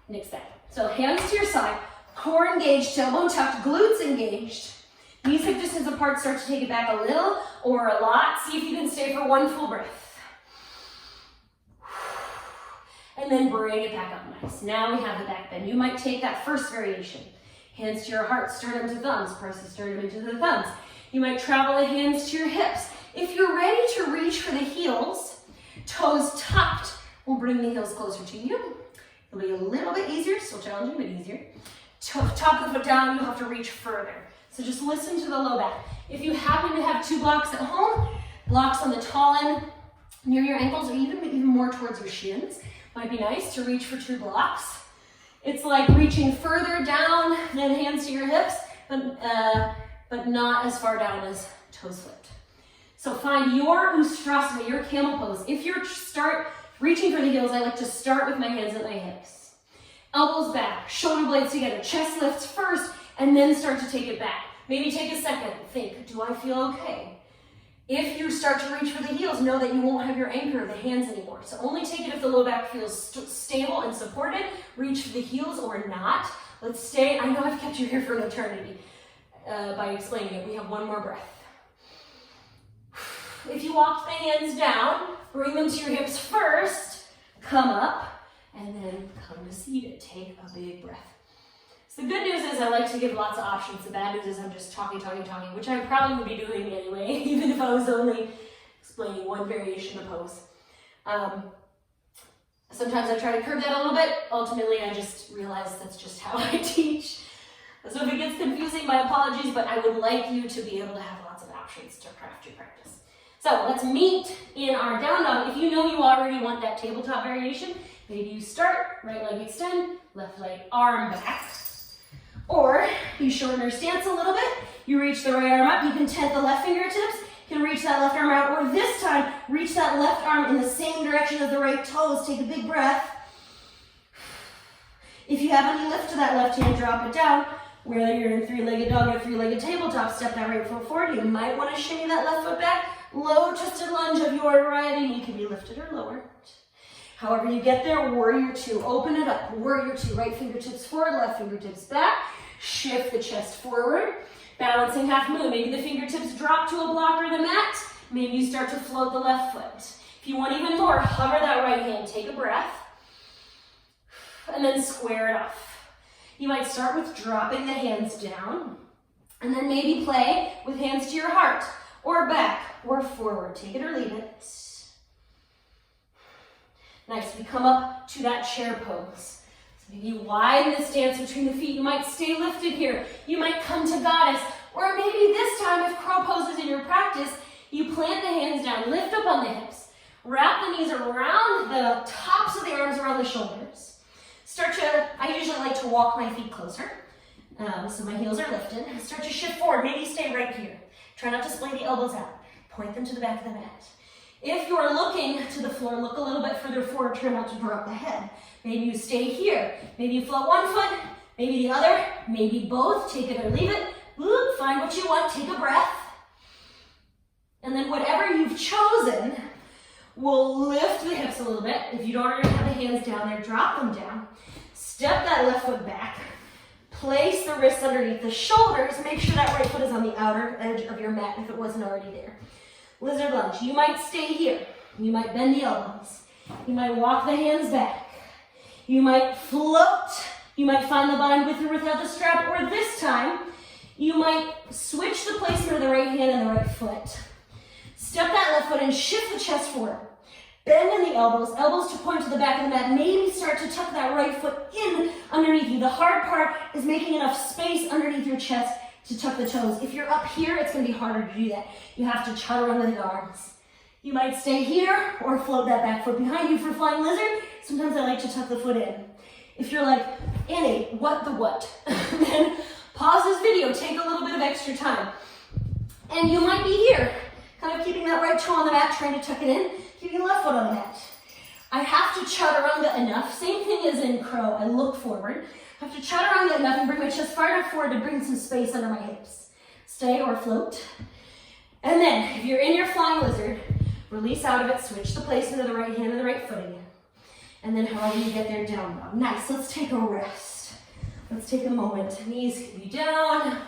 Nix that. So hands to your side, core engaged, tailbone tucked, glutes engaged. Knees hip distance apart, start to take it back a little or a lot. See if you can stay for one full breath. And then bring it back up nice. Now we have the back bend. You might take that first variation. Hands to your heart, sternum to thumbs, press the sternum into the thumbs. You might travel the hands to your hips. If you're ready to reach for the heels, toes tucked, we'll bring the heels closer to you. It'll be a little bit easier, still challenging, but easier. Top of the foot down, you'll have to reach further. So just listen to the low back. If you happen to have two blocks at home, blocks on the tall end near your ankles or even more towards your shins, might be nice to reach for two blocks. It's like reaching further down than hands to your hips, but not as far down as toes flipped. So find your Ustrasana, your camel pose. If you start reaching for the heels, I like to start with my hands at my hips. Elbows back, shoulder blades together, chest lifts first, and then start to take it back. Maybe take a second, think, do I feel okay? If you start to reach for the heels, know that you won't have your anchor of the hands anymore. So only take it if the low back feels stable and supported. Reach for the heels or not. Let's stay. I know I've kept you here for an eternity by explaining it. We have one more breath. If you walk the hands down, bring them to your hips first, come up, and then come to seated. Take a big breath. So the good news is I like to give lots of options. The bad news is I'm just talking, which I probably would be doing anyway, even if I was only explaining one variation of pose. Sometimes I try to curb that a little bit. Ultimately, I just realize that's just how I teach. So if it gets confusing, my apologies, but I would like you to be able to have lots of options to craft your practice. So let's meet in our down dog. If you know you already want that tabletop variation, maybe you start, right leg extend, left leg arm back. Or you shorten your stance a little bit. You reach the right arm up. You can tent the left fingertips. You can reach that left arm out. Or this time, reach that left arm in the same direction as the right toes. Take a big breath. If you have any lift to that left hand, drop it down. Whether you're in three-legged dog or three-legged tabletop, step that right foot forward. You might want to shimmy that left foot back. Low twisted lunge of your right knee can be lifted or lowered. However you get there, warrior two. Open it up. Warrior two. Right fingertips forward, left fingertips back. Shift the chest forward. Balancing half moon. Maybe the fingertips drop to a block or the mat. Maybe you start to float the left foot. If you want even more, hover that right hand. Take a breath. And then square it off. You might start with dropping the hands down. And then maybe play with hands to your heart. Or back, or forward. Take it or leave it. Nice. We come up to that chair pose. So maybe you widen the stance between the feet. You might stay lifted here. You might come to goddess. Or maybe this time, if crow pose is in your practice, you plant the hands down, lift up on the hips. Wrap the knees around the tops of the arms, around the shoulders. I usually like to walk my feet closer. So my heels are lifted. Start to shift forward. Maybe stay right here. Try not to splay the elbows out. Point them to the back of the mat. If you're looking to the floor, look a little bit further forward. Try not to drop the head. Maybe you stay here. Maybe you float one foot, maybe the other, maybe both. Take it or leave it. Find what you want. Take a breath. And then whatever you've chosen, we'll lift the hips a little bit. If you don't already have the hands down there, drop them down. Step that left foot back. Place the wrists underneath the shoulders. Make sure that right foot is on the outer edge of your mat if it wasn't already there. Lizard lunge. You might stay here. You might bend the elbows. You might walk the hands back. You might float. You might find the bind with or without the strap. Or this time, you might switch the placement of the right hand and the right foot. Step that left foot and shift the chest forward. Bend in the elbows, elbows to point to the back of the mat. Maybe start to tuck that right foot in underneath you. The hard part is making enough space underneath your chest to tuck the toes. If you're up here, it's going to be harder to do that. You have to chaturanga under the arms. You might stay here or float that back foot behind you for flying lizard. Sometimes I like to tuck the foot in. If you're like, Annie, what the what? Then pause this video, take a little bit of extra time. And you might be here, kind of keeping that right toe on the mat, trying to tuck it in, keeping the left foot on the mat. I have to chaturanga enough. Same thing as in crow. I look forward. I have to chaturanga enough and bring my chest far enough forward to bring some space under my hips. Stay or float. And then, if you're in your flying lizard, release out of it, switch the placement of the right hand and the right foot again. And then however you get there, down dog. Nice, let's take a rest. Let's take a moment. Knees can be down.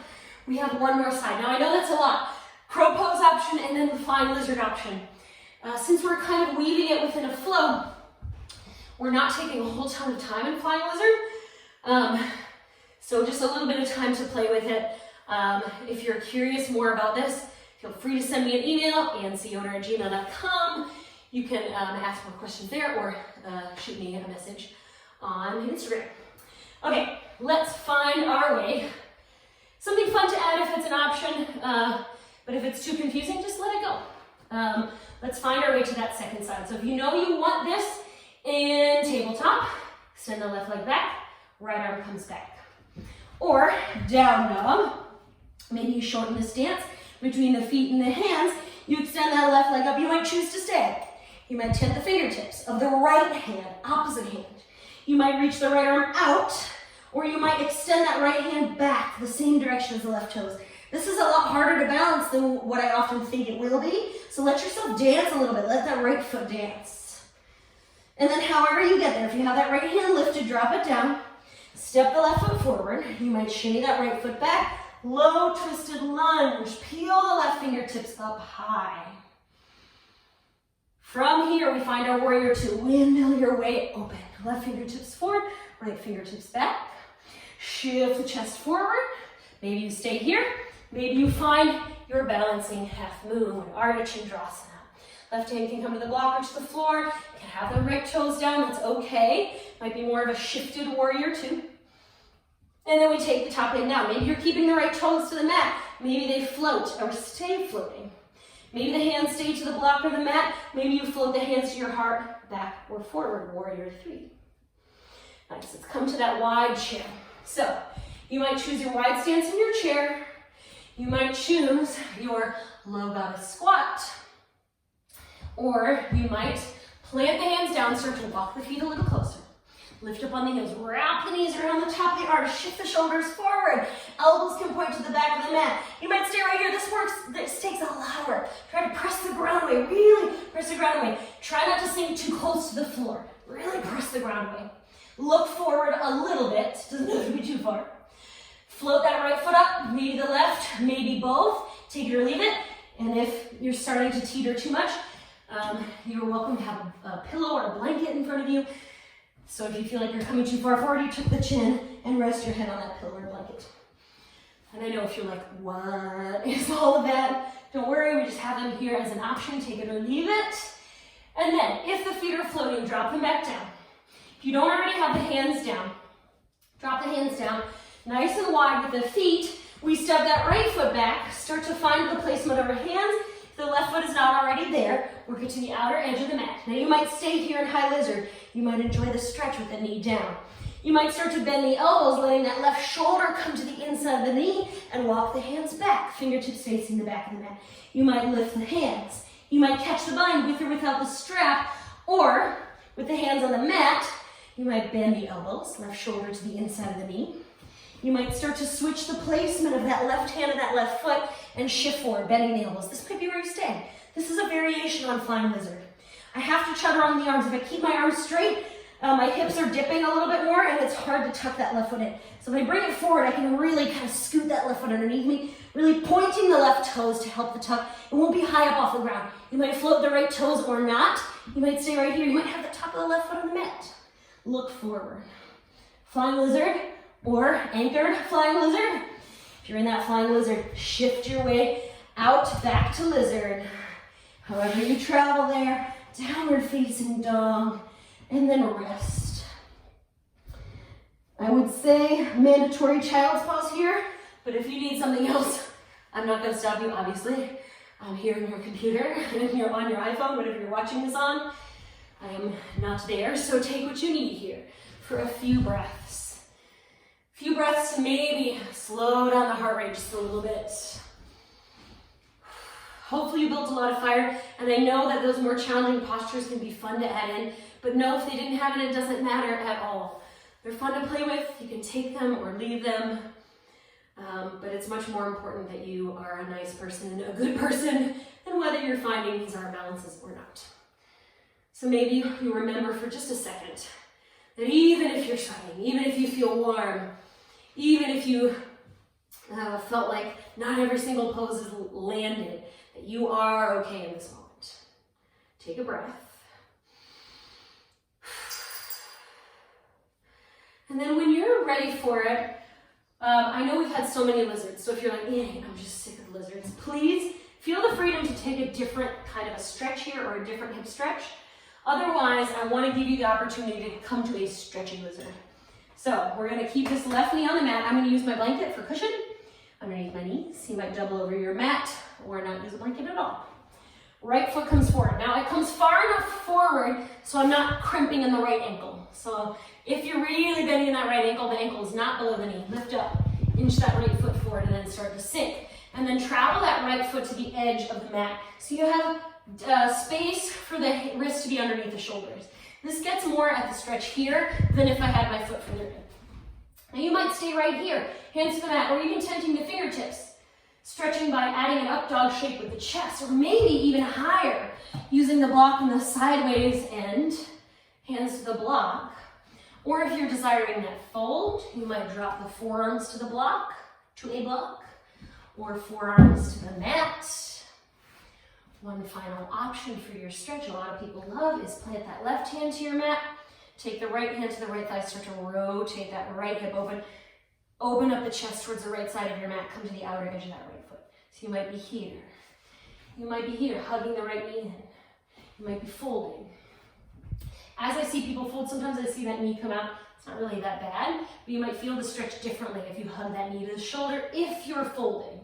We have one more side. Now I know that's a lot. Crow pose option and then the flying lizard option. Since we're kind of weaving it within a flow, we're not taking a whole ton of time in flying lizard. So just a little bit of time to play with it. If you're curious more about this, feel free to send me an email, ancyoder@gmail.com. You can ask more questions there or shoot me a message on Instagram. Okay, let's find our way. Something fun to add if it's an option, but if it's too confusing, just let it go. Let's find our way to that second side. So if you know you want this in tabletop, extend the left leg back, right arm comes back. Or down dog, maybe you shorten the stance between the feet and the hands, you extend that left leg up, you might choose to stay. You might tip the fingertips of the right hand, opposite hand. You might reach the right arm out, or you might extend that right hand back the same direction as the left toes. This is a lot harder to balance than what I often think it will be, so let yourself dance a little bit. Let that right foot dance. And then however you get there, if you have that right hand lifted, drop it down. Step the left foot forward. You might shimmy that right foot back. Low twisted lunge. Peel the left fingertips up high. From here, we find our warrior two. Windmill your way open. Left fingertips forward, right fingertips back. Shift the chest forward. Maybe you stay here. Maybe you find your balancing half moon, Ardha Chandrasana. Left hand can come to the block or to the floor. You can have the right toes down, that's okay. Might be more of a shifted warrior two. And then we take the top leg down. Maybe you're keeping the right toes to the mat. Maybe they float or stay floating. Maybe the hands stay to the block or the mat. Maybe you float the hands to your heart, back or forward, warrior three. Nice, let's come to that wide chair. So, you might choose your wide stance in your chair. You might choose your low goddess squat. Or you might plant the hands down, start to walk the feet a little closer. Lift up on the heels, wrap the knees around the top of the arch, shift the shoulders forward. Elbows can point to the back of the mat. You might stay right here. This works. This takes a lot of work. Try to press the ground away. Really press the ground away. Try not to sink too close to the floor. Really press the ground away. Look forward a little bit. Doesn't have to be too far. Float that right foot up, maybe the left, maybe both. Take it or leave it. And if you're starting to teeter too much, you're welcome to have a pillow or a blanket in front of you. So if you feel like you're coming too far forward, you tuck the chin and rest your head on that pillow or blanket. And I know if you're like, what is all of that? Don't worry, we just have them here as an option. Take it or leave it. And then, if the feet are floating, drop them back down. If you don't already have the hands down, drop the hands down. Nice and wide with the feet. We step that right foot back. Start to find the placement of our hands. If the left foot is not already there, work it to the outer edge of the mat. Now you might stay here in high lizard. You might enjoy the stretch with the knee down. You might start to bend the elbows, letting that left shoulder come to the inside of the knee and walk the hands back, fingertips facing the back of the mat. You might lift the hands. You might catch the bind with or without the strap, or with the hands on the mat, you might bend the elbows, left shoulder to the inside of the knee. You might start to switch the placement of that left hand and that left foot and shift forward, bending the elbows. This might be where you stay. This is a variation on flying lizard. I have to chatter on the arms. If I keep my arms straight, my hips are dipping a little bit more and it's hard to tuck that left foot in. So if I bring it forward, I can really kind of scoot that left foot underneath me, really pointing the left toes to help the tuck. It won't be high up off the ground. You might float the right toes or not. You might stay right here. You might have the top of the left foot on the mat. Look forward. Flying lizard or anchored flying lizard. If you're in that flying lizard, shift your way out back to lizard. However you travel there, downward facing dog, and then rest. I would say mandatory child's pose here, but if you need something else, I'm not going to stop you, obviously. I'm here on your computer, and you're on your iPhone, whatever you're watching this on. I am not there, so take what you need here for a few breaths. A few breaths to maybe slow down the heart rate just a little bit. Hopefully you built a lot of fire, and I know that those more challenging postures can be fun to add in, but no, if they didn't have it, it doesn't matter at all. They're fun to play with. You can take them or leave them, but it's much more important that you are a nice person, a good person, than whether you're finding these arm balances or not. So maybe you remember for just a second that even if you're sweating, even if you feel warm, even if you felt like not every single pose is landed, that you are okay in this moment. Take a breath. And then when you're ready for it, I know we've had so many lizards, so if you're like, I'm just sick of lizards, please feel the freedom to take a different kind of a stretch here or a different hip stretch. Otherwise, I want to give you the opportunity to come to a stretchy lizard. So we're going to keep this left knee on the mat. I'm going to use my blanket for cushion underneath my knees. You might double over your mat or not use a blanket at all. Right foot comes forward. Now it comes far enough forward so I'm not crimping in the right ankle. So if you're really bending in that right ankle, the ankle is not below the knee. Lift up, inch that right foot forward and then start to sink. And then travel that right foot to the edge of the mat. So you have space for the wrist to be underneath the shoulders. This gets more at the stretch here than if I had my foot further in. Now you might stay right here, hands to the mat, or even tenting the fingertips. Stretching by adding an up dog shape with the chest, or maybe even higher, using the block in the sideways end, hands to the block. Or if you're desiring that fold, you might drop the forearms to the block, to a block, or forearms to the mat. One final option for your stretch a lot of people love is plant that left hand to your mat, take the right hand to the right thigh, start to rotate that right hip open. Open up the chest towards the right side of your mat, come to the outer edge of that right foot. So you might be here. You might be here, hugging the right knee in. You might be folding. As I see people fold, sometimes I see that knee come out. It's not really that bad, but you might feel the stretch differently if you hug that knee to the shoulder if you're folding.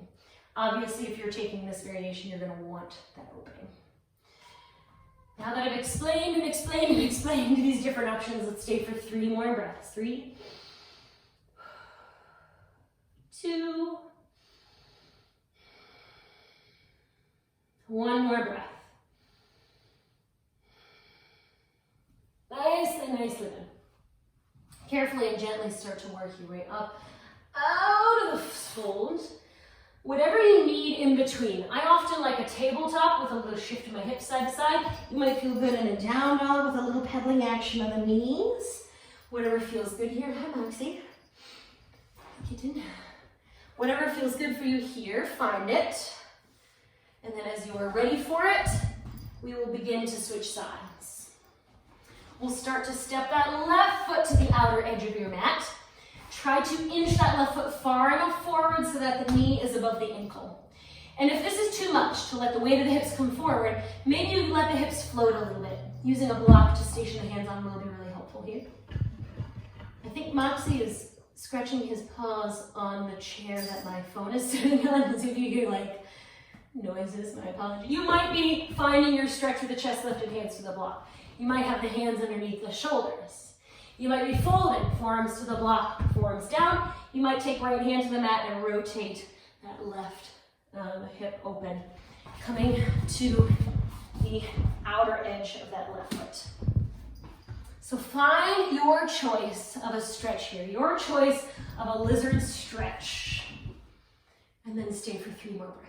Obviously, if you're taking this variation, you're going to want that opening. Now that I've explained and explained and explained these different options, let's stay for 3 more breaths. 3, 2, 1 more breath. Nicely, nicely done. Carefully and gently start to work your way up out of the fold. Whatever you need in between. I often like a tabletop with a little shift of my hips side to side. You might feel good in a down dog with a little pedaling action on the knees. Whatever feels good here. Hi, Moxie. Kitten. Whatever feels good for you here, find it. And then as you are ready for it, we will begin to switch sides. We'll start to step that left foot to the outer edge of your mat. Try to inch that left foot far enough forward so that the knee is above the ankle. And if this is too much to let the weight of the hips come forward, maybe you let the hips float a little bit. Using a block to station the hands on will be really helpful here. I think Moxie is scratching his paws on the chair that my phone is sitting on. So if you hear like noises, my apologies. You might be finding your stretch with the chest lifted, hands to the block. You might have the hands underneath the shoulders. You might be folded, forearms to the block, forearms down. You might take right hand to the mat and rotate that left hip open, coming to the outer edge of that left foot. So find your choice of a stretch here, your choice of a lizard stretch, and then stay for 3 more breaths.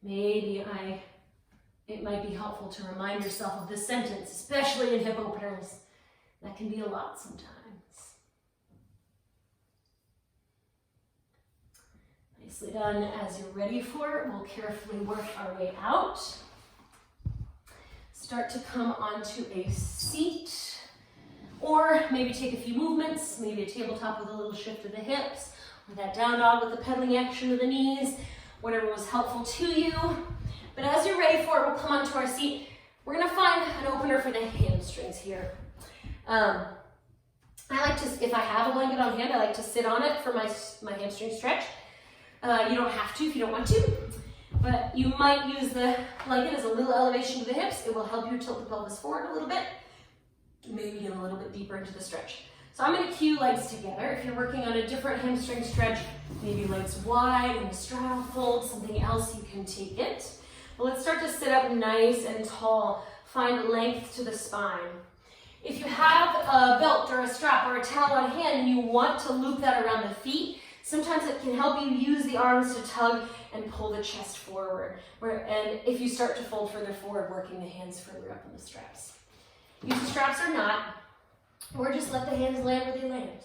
Maybe it might be helpful to remind yourself of this sentence, especially in hip openers. That can be a lot sometimes. Nicely done. As you're ready for it, we'll carefully work our way out. Start to come onto a seat, or maybe take a few movements, maybe a tabletop with a little shift of the hips, or that down dog with the pedaling action of the knees, whatever was helpful to you. But as you're ready for it, we'll come onto our seat. We're gonna find an opener for the hamstrings here. I like to, if I have a blanket on hand, I like to sit on it for my hamstring stretch. You don't have to if you don't want to, but you might use the blanket as a little elevation to the hips. It will help you tilt the pelvis forward a little bit, maybe get a little bit deeper into the stretch. So I'm gonna cue legs together. If you're working on a different hamstring stretch, maybe legs wide in a straddle fold, something else, you can take it. But let's start to sit up nice and tall. Find length to the spine. If you have a belt or a strap or a towel on hand and you want to loop that around the feet, sometimes it can help you use the arms to tug and pull the chest forward. And if you start to fold further forward, working the hands further up in the straps. Use the straps or not, or just let the hands land where they land.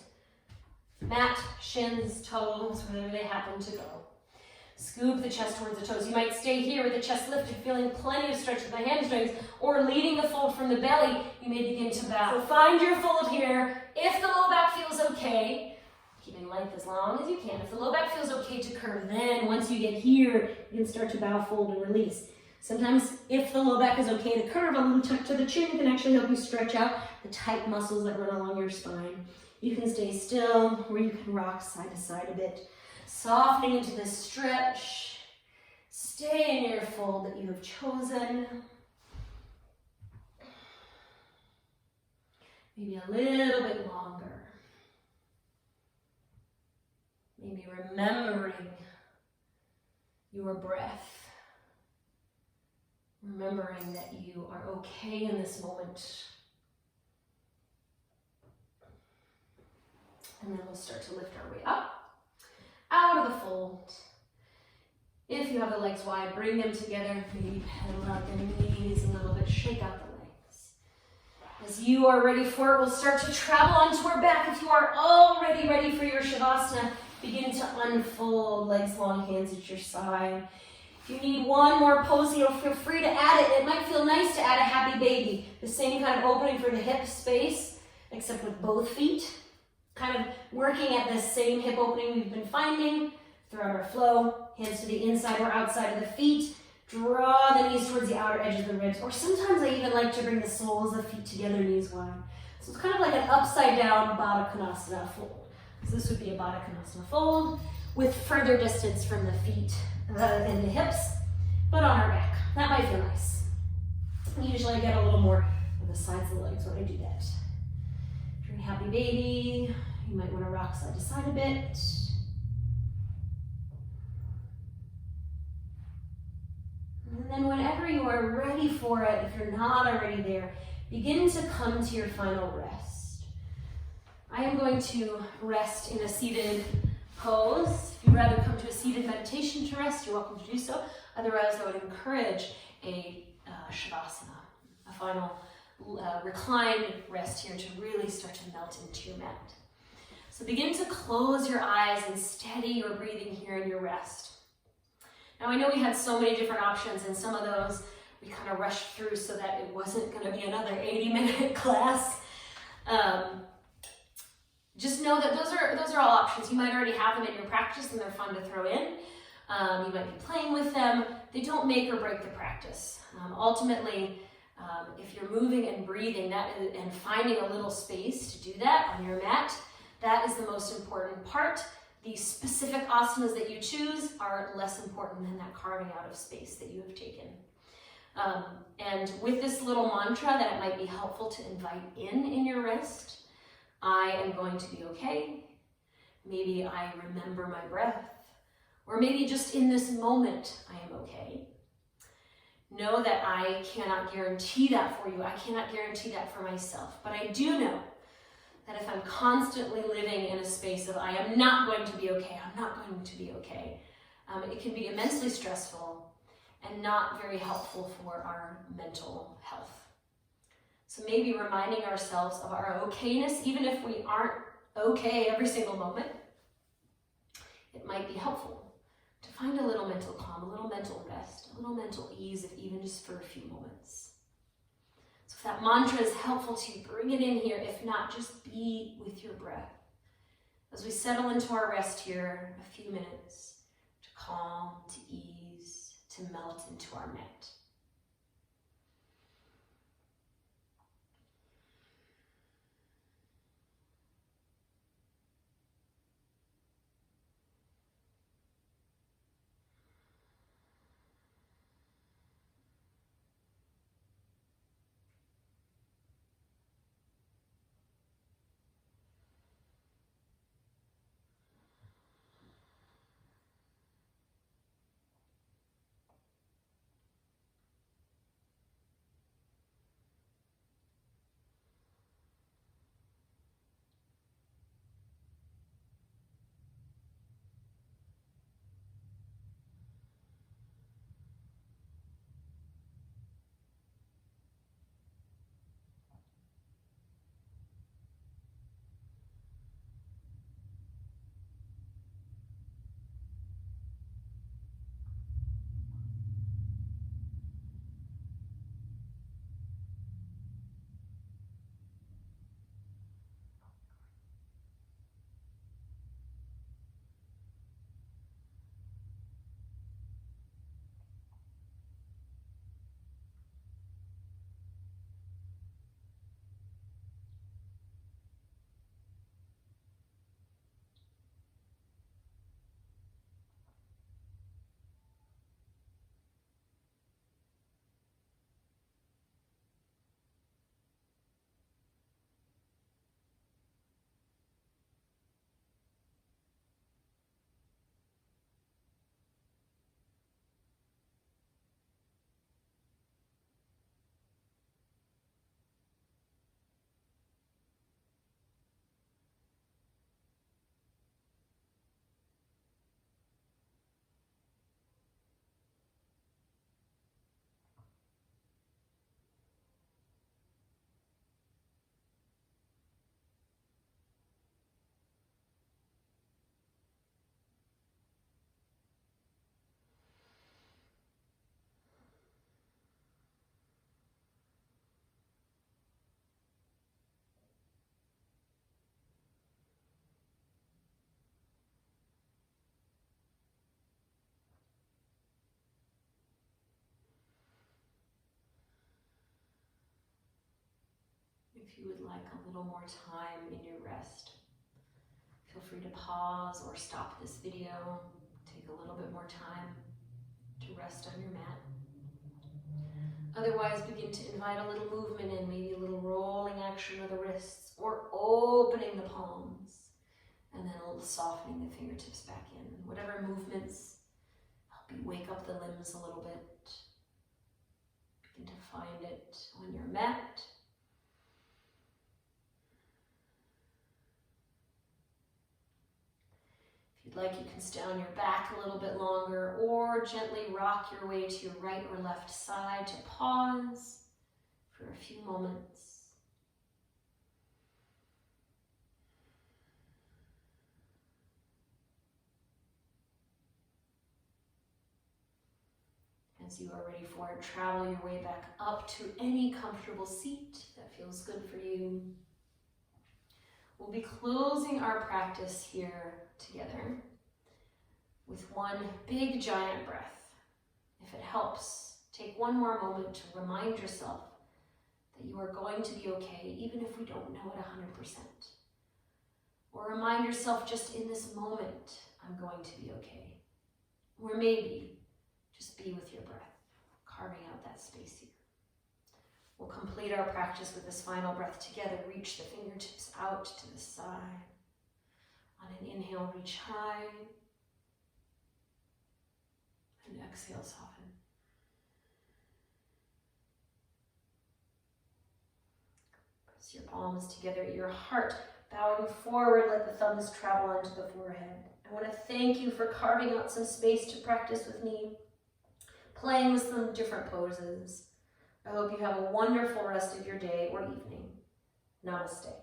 Mat, shins, toes, wherever they happen to go. Scoop the chest towards the toes. You might stay here with the chest lifted, feeling plenty of stretch with the hamstrings, or leading the fold from the belly, you may begin to bow. So find your fold here. If the low back feels okay, keeping length as long as you can. If the low back feels okay to curve, then once you get here, you can start to bow, fold, and release. Sometimes if the low back is okay to curve, a little tuck to the chin can actually help you stretch out the tight muscles that run along your spine. You can stay still, or you can rock side to side a bit. Softening into this stretch. Stay in your fold that you have chosen. Maybe a little bit longer. Maybe remembering your breath. Remembering that you are okay in this moment. And then we'll start to lift our way up. Out of the fold. If you have the legs wide, bring them together. Maybe pedal out the knees a little bit. Shake out the legs. As you are ready for it, we'll start to travel onto our back. If you are already ready for your Shavasana, begin to unfold. Legs long, hands at your side. If you need one more pose, feel free to add it. It might feel nice to add a happy baby. The same kind of opening for the hip space, except with both feet. Kind of working at this same hip opening we've been finding throughout our flow. Hands to the inside or outside of the feet. Draw the knees towards the outer edge of the ribs. Or sometimes I even like to bring the soles of the feet together, knees wide. So it's kind of like an upside down Baddha Konasana fold. So this would be a Baddha Konasana fold with further distance from the feet and the hips, but on our back. That might feel nice. Usually I get a little more on the sides of the legs when I do that. Happy baby. You might want to rock side to side a bit. And then whenever you are ready for it, if you're not already there, begin to come to your final rest. I am going to rest in a seated pose. If you'd rather come to a seated meditation to rest, you're welcome to do so. Otherwise, I would encourage a shavasana, a final reclined rest here to really start to melt into your mat. So begin to close your eyes and steady your breathing here in your rest. Now I know we had so many different options, and some of those we kind of rushed through so that it wasn't going to be another 80-minute class. Just know that those are all options. You might already have them in your practice and they're fun to throw in. You might be playing with them. They don't make or break the practice. Ultimately, if you're moving and breathing and finding a little space to do that on your mat, that is the most important part. The specific asanas that you choose are less important than that carving out of space that you have taken. And with this little mantra that it might be helpful to invite in your rest, I am going to be okay. Maybe I remember my breath, or maybe just in this moment I am okay. Know that I cannot guarantee that for you. I cannot guarantee that for myself, but I do know that if I'm constantly living in a space of I am not going to be okay, I'm not going to be okay, it can be immensely stressful and not very helpful for our mental health. So maybe reminding ourselves of our okayness, even if we aren't okay every single moment, it might be helpful to find a little mental calm, a little mental rest, a little mental ease, if even just for a few moments. So if that mantra is helpful to you, bring it in here. If not, just be with your breath. As we settle into our rest here, a few minutes to calm, to ease, to melt into our mat. If you would like a little more time in your rest, feel free to pause or stop this video. Take a little bit more time to rest on your mat. Otherwise, begin to invite a little movement in, maybe a little rolling action of the wrists, or opening the palms, and then a little softening the fingertips back in. Whatever movements help you wake up the limbs a little bit. Find it when you're met. If you'd like, you can stay on your back a little bit longer or gently rock your way to your right or left side to pause for a few moments. As you are ready for it, travel your way back up to any comfortable seat that feels good for you. We'll be closing our practice here together with one big giant breath. If it helps, take one more moment to remind yourself that you are going to be okay, even if we don't know it 100%. Or remind yourself just in this moment, I'm going to be okay. Or maybe just be with your breath, carving out that space here. We'll complete our practice with this final breath together. Reach the fingertips out to the side. On an inhale, reach high. And exhale, soften. Press your palms together at your heart. Bowing forward, let the thumbs travel onto the forehead. I want to thank you for carving out some space to practice with me, playing with some different poses. I hope you have a wonderful rest of your day or evening. Namaste.